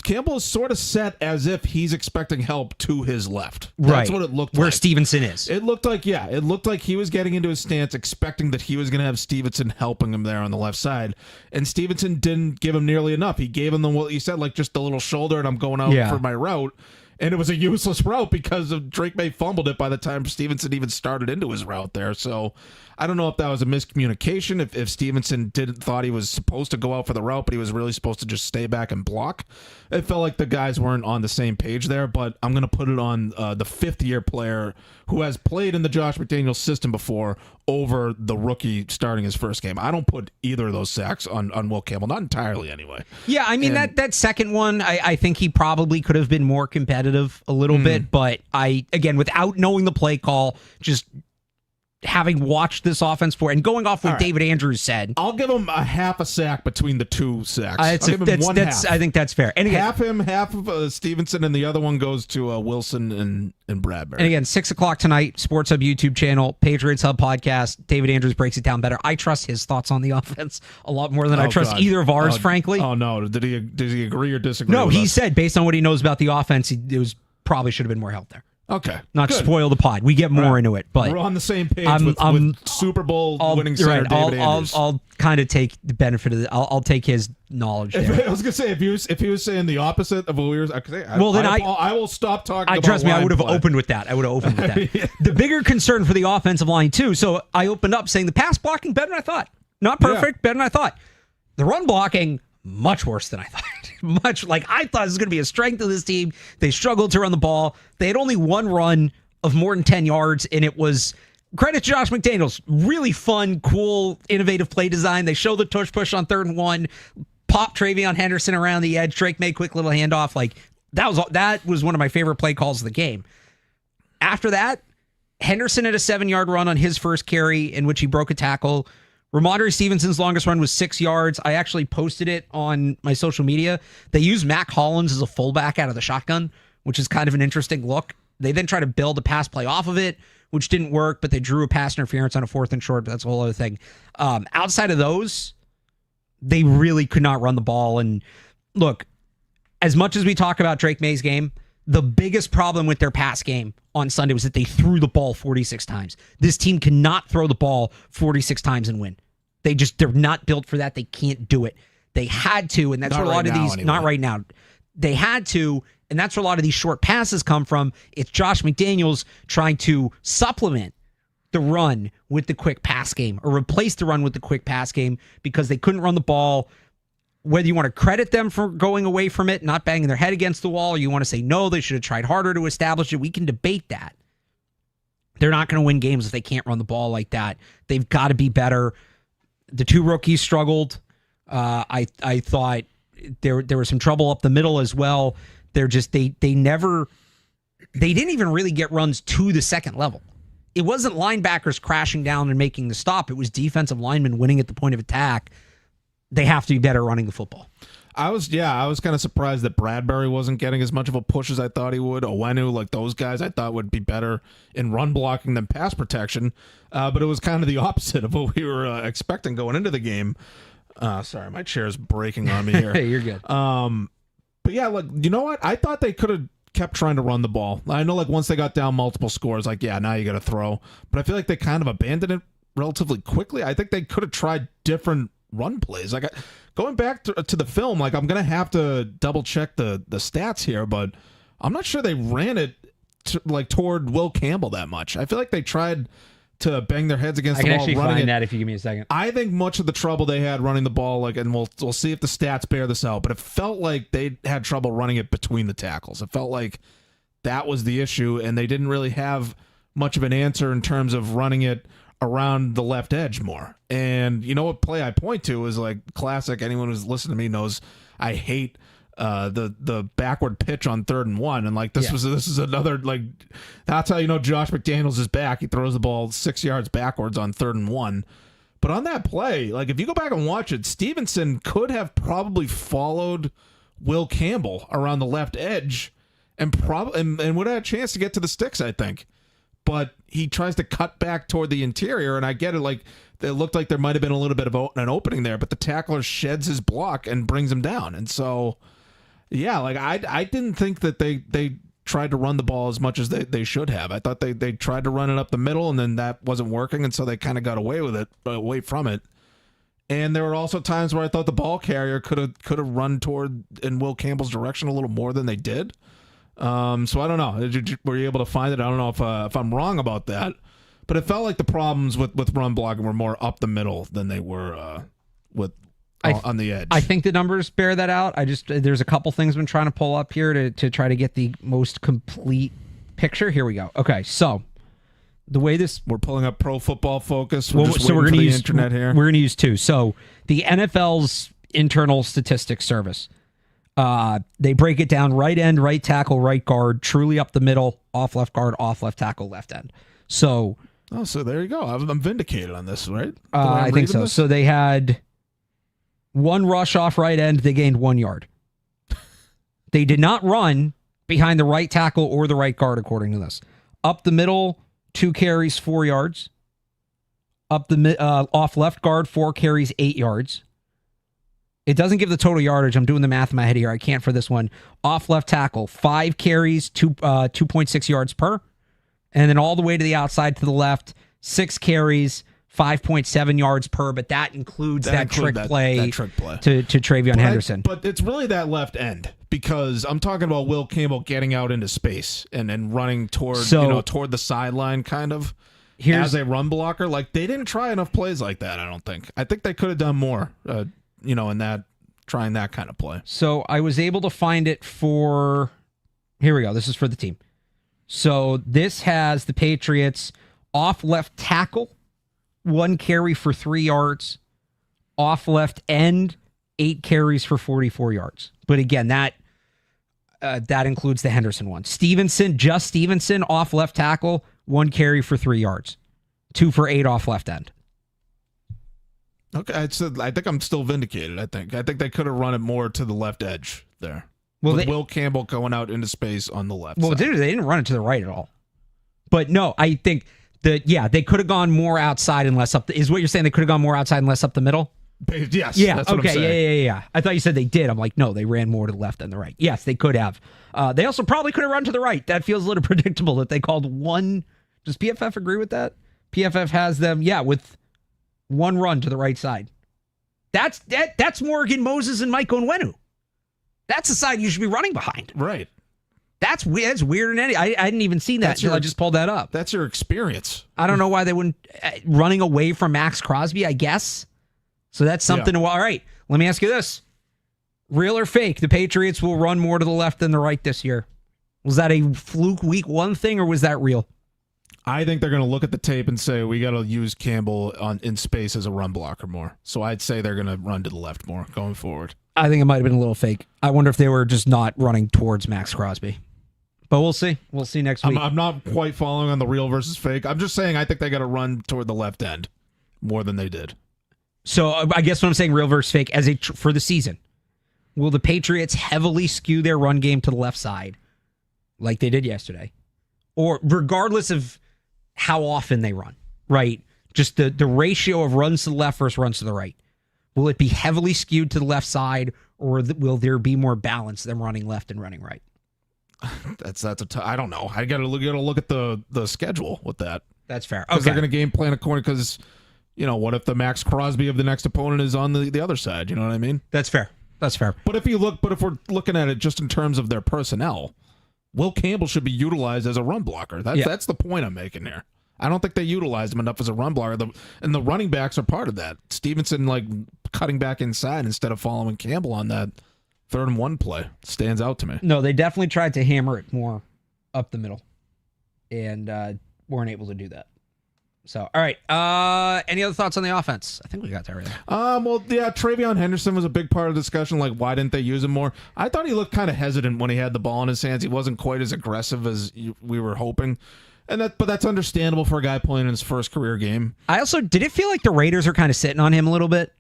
Campbell is sort of set as if he's expecting help to his left. That's what it looked like. Where Stevenson is. It looked like he was getting into his stance, expecting that he was going to have Stevenson helping him there on the left side, and Stevenson didn't give him nearly enough. He gave him what you said, like just the little shoulder, and I'm going out for my route. And it was a useless route because of Drake Maye fumbled it by the time Stevenson even started into his route there. So I don't know if that was a miscommunication, if Stevenson thought he was supposed to go out for the route, but he was really supposed to just stay back and block. It felt like the guys weren't on the same page there, but I'm going to put it on the 5th-year player who has played in the Josh McDaniels system before over the rookie starting his first game. I don't put either of those sacks on Will Campbell, not entirely anyway. Yeah, I mean, that second one, I think he probably could have been more competitive a little bit, but again, without knowing the play call, just having watched this offense for and going off what David Andrews said, I'll give him a half a sack between the 2 sacks. I'll give him one half. I think that's fair. And again, half of Stevenson, and the other one goes to Wilson and Bradbury. And again, 6:00 tonight, Sports Hub YouTube channel, Patriots Hub Podcast. David Andrews breaks it down better. I trust his thoughts on the offense a lot more than I trust either of ours, frankly. Oh no, did he agree or disagree? No, he said based on what he knows about the offense, probably should have been more help there. Okay. Not good. Spoil the pod. We get more into it, but we're on the same page with Super Bowl winning center David Andrews. I'll kind of take the benefit of it. I'll take his knowledge there. I was gonna say if he was saying the opposite of what we were, I will stop talking. Trust me, I would have opened with that. Yeah. The bigger concern for the offensive line too. So I opened up saying the pass blocking better than I thought. Not perfect, better than I thought. The run blocking much worse than I thought. I thought this was going to be a strength of this team. They struggled to run the ball. They had only one run of more than 10 yards, and it was credit to Josh McDaniels. Really fun, cool, innovative play design. They show the tush push on 3rd and 1, pop Travion Henderson around the edge, Drake Maye quick little handoff. That was one of my favorite play calls of the game. After that, Henderson had a 7-yard run on his first carry in which he broke a tackle. Ramondre Stevenson's longest run was 6 yards. I actually posted it on my social media. They used Mac Hollins as a fullback out of the shotgun, which is kind of an interesting look. They then tried to build a pass play off of it, which didn't work, but they drew a pass interference on a 4th and short, but that's a whole other thing. Outside of those, they really could not run the ball. And look, as much as we talk about Drake Maye's game, the biggest problem with their pass game on Sunday was that they threw the ball 46 times. This team cannot throw the ball 46 times and win. They're not built for that. They can't do it. They had to, and that's where a lot of these, anyway. Not right now. They had to, and that's where a lot of these short passes come from. It's Josh McDaniels trying to supplement the run with the quick pass game or replace the run with the quick pass game because they couldn't run the ball. Whether you want to credit them for going away from it, not banging their head against the wall, or you want to say, no, they should have tried harder to establish it, we can debate that. They're not going to win games if they can't run the ball like that. They've got to be better. The two rookies struggled. I thought there was some trouble up the middle as well. They didn't even really get runs to the second level. It wasn't linebackers crashing down and making the stop. It was defensive linemen winning at the point of attack. They have to be better running the football. I was kind of surprised that Bradbury wasn't getting as much of a push as I thought he would. Owenu, like those guys, I thought would be better in run blocking than pass protection. But it was kind of the opposite of what we were expecting going into the game. Sorry, my chair's breaking on me here. Hey, you're good. But yeah, like, you know what? I thought they could have kept trying to run the ball. I know, like, once they got down multiple scores, like, yeah, now you got to throw. But I feel like they kind of abandoned it relatively quickly. I think they could have tried different run plays. Like, going back to the film, like, I'm gonna have to double check the stats here, but I'm not sure they ran it toward Will Campbell that much. I feel like they tried to bang their heads against the wall. I can actually find that if you give me a second. I think much of the trouble they had running the ball, like, and we'll see if the stats bear this out, but it felt like they had trouble running it between the tackles. It felt like that was the issue, and they didn't really have much of an answer in terms of running it around the left edge more. And you know what play I point to is like classic. Anyone who's listened to me knows I hate the backward pitch on 3rd and 1. And like this is another, like, that's how you know Josh McDaniels is back. He throws the ball 6 yards backwards on 3rd and 1. But on that play, like, if you go back and watch it, Stevenson could have probably followed Will Campbell around the left edge and would have had a chance to get to the sticks, I think. But he tries to cut back toward the interior, and I get it. Like, it looked like there might have been a little bit of an opening there, but the tackler sheds his block and brings him down. And so, yeah, like, I didn't think that they tried to run the ball as much as they should have. I thought they tried to run it up the middle, and then that wasn't working, and so they kind of got away from it. And there were also times where I thought the ball carrier could have run toward in Will Campbell's direction a little more than they did. So I don't know. Were you able to find it? I don't know if I'm wrong about that, but it felt like the problems with run blocking were more up the middle than they were on the edge. I think the numbers bear that out. There's a couple things I've been trying to pull up here to try to get the most complete picture. Here we go. Okay, so the way we're pulling up Pro Football Focus. We're going to use internet here. We're going to use two. So the NFL's internal statistics service. They break it down: right end, right tackle, right guard, truly up the middle, off left guard, off left tackle, left end. So there you go. I'm vindicated on this, right? I think so. So they had one rush off right end. They gained 1 yard. They did not run behind the right tackle or the right guard, according to this. Up the middle, 2 carries, 4 yards. Off left guard, 4 carries, 8 yards. It doesn't give the total yardage. I'm doing the math in my head here. I can't for this one. Off left tackle, 5 carries, 2.6 yards per. And then all the way to the outside to the left, 6 carries, 5.7 yards per. But that includes that trick play to Travion Henderson. But it's really that left end, because I'm talking about Will Campbell getting out into space and running toward the sideline kind of as a run blocker. Like, they didn't try enough plays like that, I don't think. I think they could have done more. In that, trying that kind of play. So I was able to find it for, here we go. This is for the team. So this has the Patriots off left tackle, 1 carry for 3 yards, off left end, 8 carries for 44 yards. But again, that includes the Henderson one. Stevenson off left tackle, 1 carry for 3 yards, 2 for 8 off left end. Okay, I think I'm still vindicated. I think they could have run it more to the left edge there. Well, with Will Campbell going out into space on the left. Well, side. They didn't run it to the right at all. But no, I think that they could have gone more outside and less up. Is what you're saying? They could have gone more outside and less up the middle? Yes. Yeah. That's what I'm Okay. saying. Yeah. I thought you said they did. I'm like, no, they ran more to the left than the right. Yes, they could have. They also probably could have run to the right. That feels a little predictable that they called one. Does PFF agree with that? PFF has them, with one run to the right side. That's Morgan Moses and Mike Onwenu. That's the side you should be running behind. Right. That's weird and any. I hadn't even seen that until I just pulled that up. That's your experience. I don't know why they wouldn't running away from Max Crosby, I guess. So that's something to. All right, let me ask you this: real or fake? The Patriots will run more to the left than the right this year. Was that a fluke week one thing, or was that real? I think they're going to look at the tape and say we got to use Campbell in space as a run blocker more. So I'd say they're going to run to the left more going forward. I think it might have been a little fake. I wonder if they were just not running towards Max Crosby. But we'll see. We'll see next week. I'm not quite following on the real versus fake. I'm just saying I think they got to run toward the left end more than they did. So I guess what I'm saying, real versus fake, for the season, will the Patriots heavily skew their run game to the left side like they did yesterday? Or regardless of how often they run, right? Just the ratio of runs to the left versus runs to the right. Will it be heavily skewed to the left side, or will there be more balance than running left and running right? I don't know. I gotta look at the schedule with that. That's fair. Because Okay. they're gonna game plan according. Because what if the Max Crosby of the next opponent is on the other side? You know what I mean? That's fair. But if we're looking at it just in terms of their personnel, Will Campbell should be utilized as a run blocker. That's the point I'm making here. I don't think they utilized him enough as a run blocker. And the running backs are part of that. Stevenson cutting back inside instead of following Campbell on that 3rd and 1 play stands out to me. No, they definitely tried to hammer it more up the middle and weren't able to do that. So, all right. Any other thoughts on the offense? I think we got to everything. Travion Henderson was a big part of the discussion. Why didn't they use him more? I thought he looked kind of hesitant when he had the ball in his hands. He wasn't quite as aggressive as we were hoping. But that's understandable for a guy playing in his first career game. Did it feel like the Raiders are kind of sitting on him a little bit?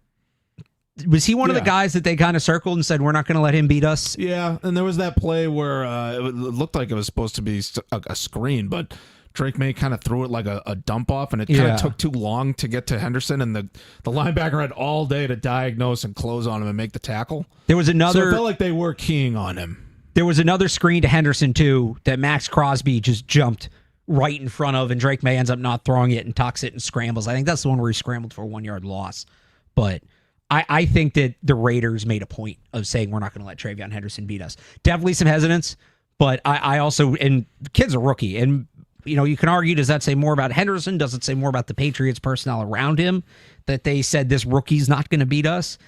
Was he one of the guys that they kind of circled and said, we're not going to let him beat us? Yeah, and there was that play where it looked like it was supposed to be a screen, but Drake Maye kind of threw it like a dump off, and it kind of took too long to get to Henderson, and the linebacker had all day to diagnose and close on him and make the tackle. There was another. So it felt like they were keying on him. There was another screen to Henderson, too, that Max Crosby just jumped right in front of, and Drake Maye ends up not throwing it and tucks it and scrambles. I think that's the one where he scrambled for a 1-yard loss. But I think that the Raiders made a point of saying we're not going to let Travion Henderson beat us. Definitely some hesitance, but I also, and the kid's a rookie, and you can argue, does that say more about Henderson? Does it say more about the Patriots personnel around him that they said this rookie's not going to beat us?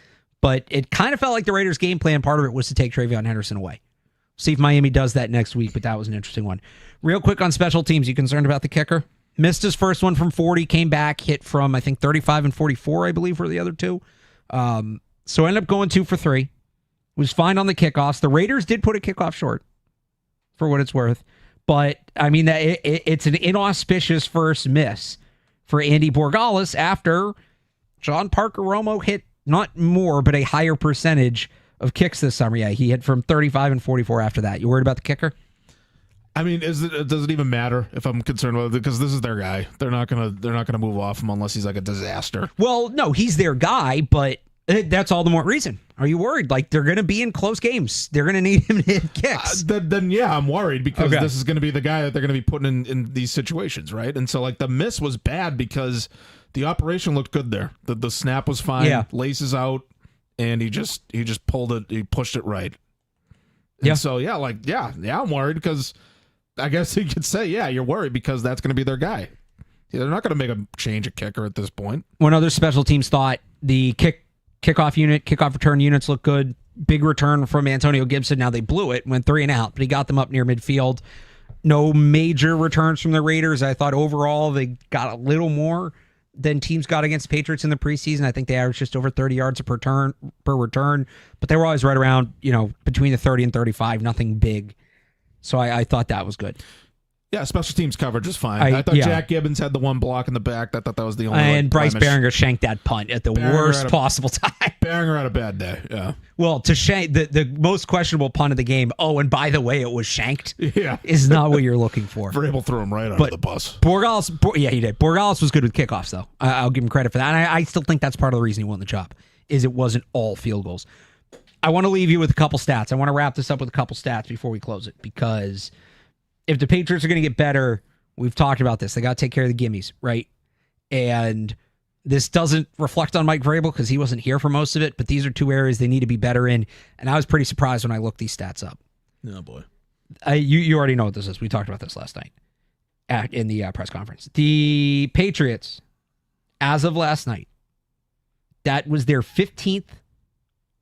But it kind of felt like the Raiders' game plan, part of it was to take Travion Henderson away. See if Miami does that next week, but that was an interesting one. Real quick on special teams, you concerned about the kicker? Missed his first one from 40, came back, hit from, I think, 35 and 44, I believe, were the other two. So ended up going 2 for 3. Was fine on the kickoffs. The Raiders did put a kickoff short, for what it's worth. But, I mean, it's an inauspicious first miss for Andy Borgalis after John Parker Romo hit not more, but a higher percentage of kicks this summer. Yeah, he hit from 35 and 44 after that. You worried about the kicker? I mean, does it even matter if I'm concerned with it? Because this is their guy. They're not gonna move off him unless he's like a disaster. Well, no, he's their guy, but that's all the more reason. Are you worried? They're going to be in close games. They're going to need him to hit kicks. Then yeah, I'm worried because this is going to be the guy that they're going to be putting in these situations, right? And so the miss was bad because the operation looked good there. The snap was fine. Yeah. Laces out, and he just pulled it. He pushed it right. And so I'm worried because I guess you could say you're worried because that's going to be their guy. Yeah, they're not going to make a change at kicker at this point. One other special teams thought, the kickoff return units look good. Big return from Antonio Gibson. Now they blew it, went 3 and out, but he got them up near midfield. No major returns from the Raiders. I thought overall they got a little more than teams got against the Patriots in the preseason. I think they averaged just over 30 yards per return, but they were always right around, between the 30 and 35, nothing big. So I thought that was good. Yeah, special teams coverage is fine. I thought Jack Gibbons had the one block in the back. I thought that was the only. And Bryce Behringer shanked that punt at the worst possible time. Behringer had a bad day. Yeah. Well, to shank the most questionable punt of the game. Oh, and by the way, it was shanked. Yeah, is not what you're looking for. Vrabel threw him right under the bus. Borgalis, he did. Borgalis was good with kickoffs, though. I'll give him credit for that. And I still think that's part of the reason he won the job. is it wasn't all field goals. I want to leave you with a couple stats. I want to wrap this up with a couple stats before we close it, because if the Patriots are going to get better, we've talked about this. They got to take care of the gimmies, right? And this doesn't reflect on Mike Vrabel because he wasn't here for most of it, but these are two areas they need to be better in. And I was pretty surprised when I looked these stats up. Oh, boy. You already know what this is. We talked about this last night in the press conference. The Patriots, as of last night, that was their 15th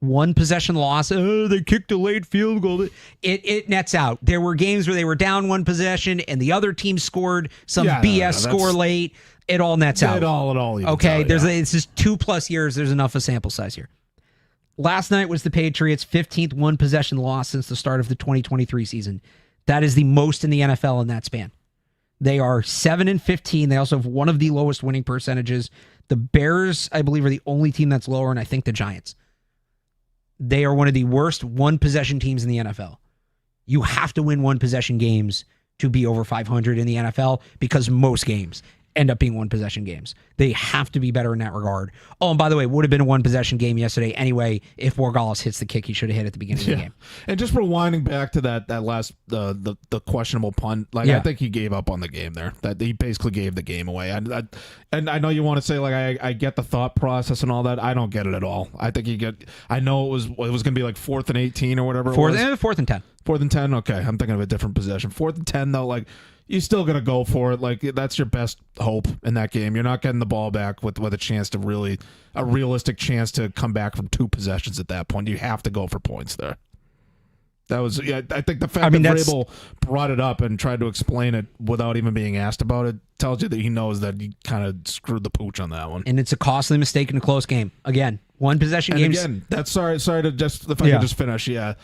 one possession loss. Oh, they kicked a late field goal. It nets out. There were games where they were down one possession and the other team scored some BS score late. It all nets out. It all okay, out, it's just 2+ years. There's enough of a sample size here. Last night was the Patriots' 15th one possession loss since the start of the 2023 season. That is the most in the NFL in that span. They are 7-15. They also have one of the lowest winning percentages. The Bears, I believe, are the only team that's lower, and I think the Giants. They are one of the worst one-possession teams in the NFL. You have to win one-possession games to be over 500 in the NFL because most games end up being one-possession games. They have to be better in that regard. Oh, and by the way, it would have been a one-possession game yesterday anyway if Borregales hits the kick he should have hit at the beginning of the game. And just rewinding back to that last the questionable punt, I think he gave up on the game there. That he basically gave the game away. And I know you want to say I get the thought process and all that. I don't get it at all. I think I know it was going to be like 4th and 18 or whatever. Fourth and 10. 4th and 10. Okay, I'm thinking of a different possession. 4th and 10 though, you're still going to go for it. That's your best hope in that game. You're not getting the ball back with a chance to a realistic chance to come back from 2 possessions at that point. You have to go for points there. That was, I think the fact that Vrabel brought it up and tried to explain it without even being asked about it tells you that he knows that he kind of screwed the pooch on that one. And it's a costly mistake in a close game. Again, one possession games. Again, that's sorry to just, if I can just finish. Yeah.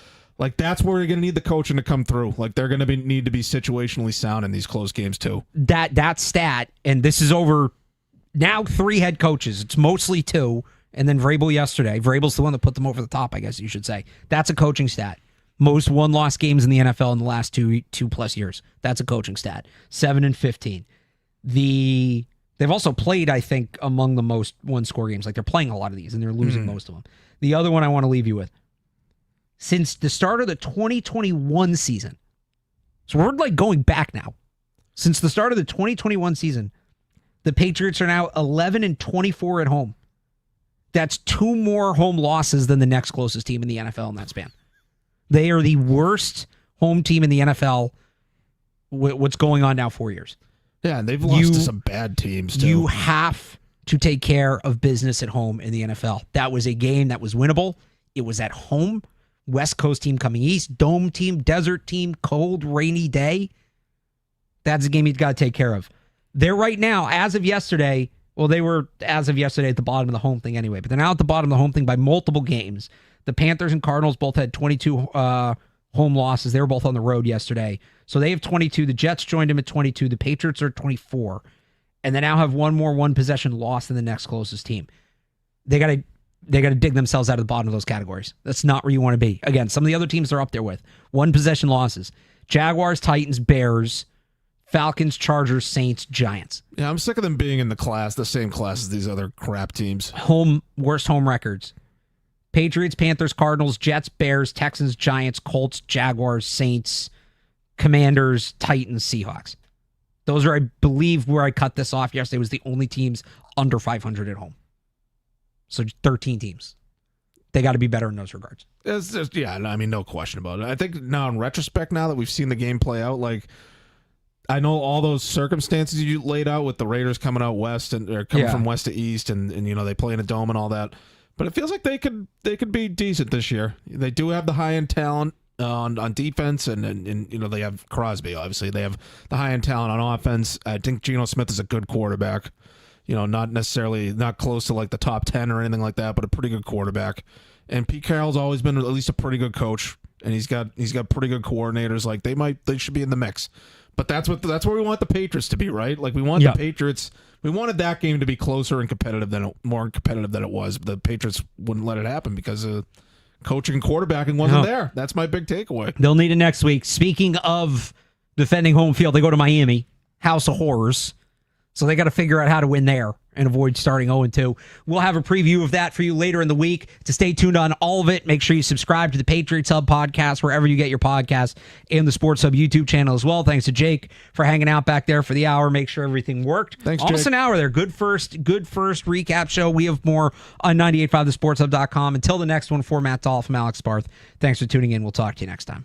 That's where you're going to need the coaching to come through. They're going to need to be situationally sound in these close games too. That stat, and this is over now 3 head coaches. It's mostly 2, and then Vrabel yesterday. Vrabel's the one that put them over the top, I guess you should say. That's a coaching stat. Most one-loss games in the NFL in the last 2+ years. That's a coaching stat. 7-15. They've also played, I think, among the most one-score games. They're playing a lot of these, and they're losing most of them. The other one I want to leave you with. Since the start of the 2021 season, so we're going back now. Since the start of the 2021 season, the Patriots are now 11-24 at home. That's 2 more home losses than the next closest team in the NFL in that span. They are the worst home team in the NFL. What's going on now 4 years? Yeah, and they've lost to some bad teams too. You have to take care of business at home in the NFL. That was a game that was winnable. It was at home. West Coast team coming east, dome team, desert team, cold, rainy day. That's a game you've got to take care of. They're right now, as of yesterday, they were as of yesterday at the bottom of the home thing anyway, but they're now at the bottom of the home thing by multiple games. The Panthers and Cardinals both had 22 home losses. They were both on the road yesterday. So they have 22. The Jets joined them at 22. The Patriots are 24. And they now have one more one-possession loss than the next closest team. They got to dig themselves out of the bottom of those categories. That's not where you want to be. Again, some of the other teams they're up there with. One-possession losses. Jaguars, Titans, Bears, Falcons, Chargers, Saints, Giants. Yeah, I'm sick of them being in the same class as these other crap teams. Worst home records. Patriots, Panthers, Cardinals, Jets, Bears, Texans, Giants, Colts, Jaguars, Saints, Commanders, Titans, Seahawks. Those are, I believe, where I cut this off yesterday, was the only teams under 500 at home. So 13 teams. They got to be better in those regards. It's just, no question about it. I think now in retrospect, now that we've seen the game play out, I know all those circumstances you laid out with the Raiders coming out west and coming from west to east, and they play in a dome and all that. But it feels like they could be decent this year. They do have the high end talent on defense, and they have Crosby. Obviously, they have the high end talent on offense. I think Geno Smith is a good quarterback. Not close to the top 10 or anything like that, but a pretty good quarterback. And Pete Carroll's always been at least a pretty good coach, and he's got pretty good coordinators. They should be in the mix. But that's where we want the Patriots to be, right? We want the Patriots. We wanted that game to be closer and more competitive than it was. The Patriots wouldn't let it happen because coaching and quarterbacking wasn't there. That's my big takeaway. They'll need it next week. Speaking of defending home field, they go to Miami, House of Horrors. So they got to figure out how to win there. and avoid starting 0-2. We'll have a preview of that for you later in the week. To stay tuned on all of it, make sure you subscribe to the Patriots Hub Podcast wherever you get your podcasts, and the Sports Hub YouTube channel as well. Thanks to Jake for hanging out back there for the hour. Make sure everything worked. Thanks, Almost Jake. an hour there. Good first recap show. We have more on 985thesportshub.com. Until the next one, for Matt Dolloff, I'm Alex Barth. Thanks for tuning in. We'll talk to you next time.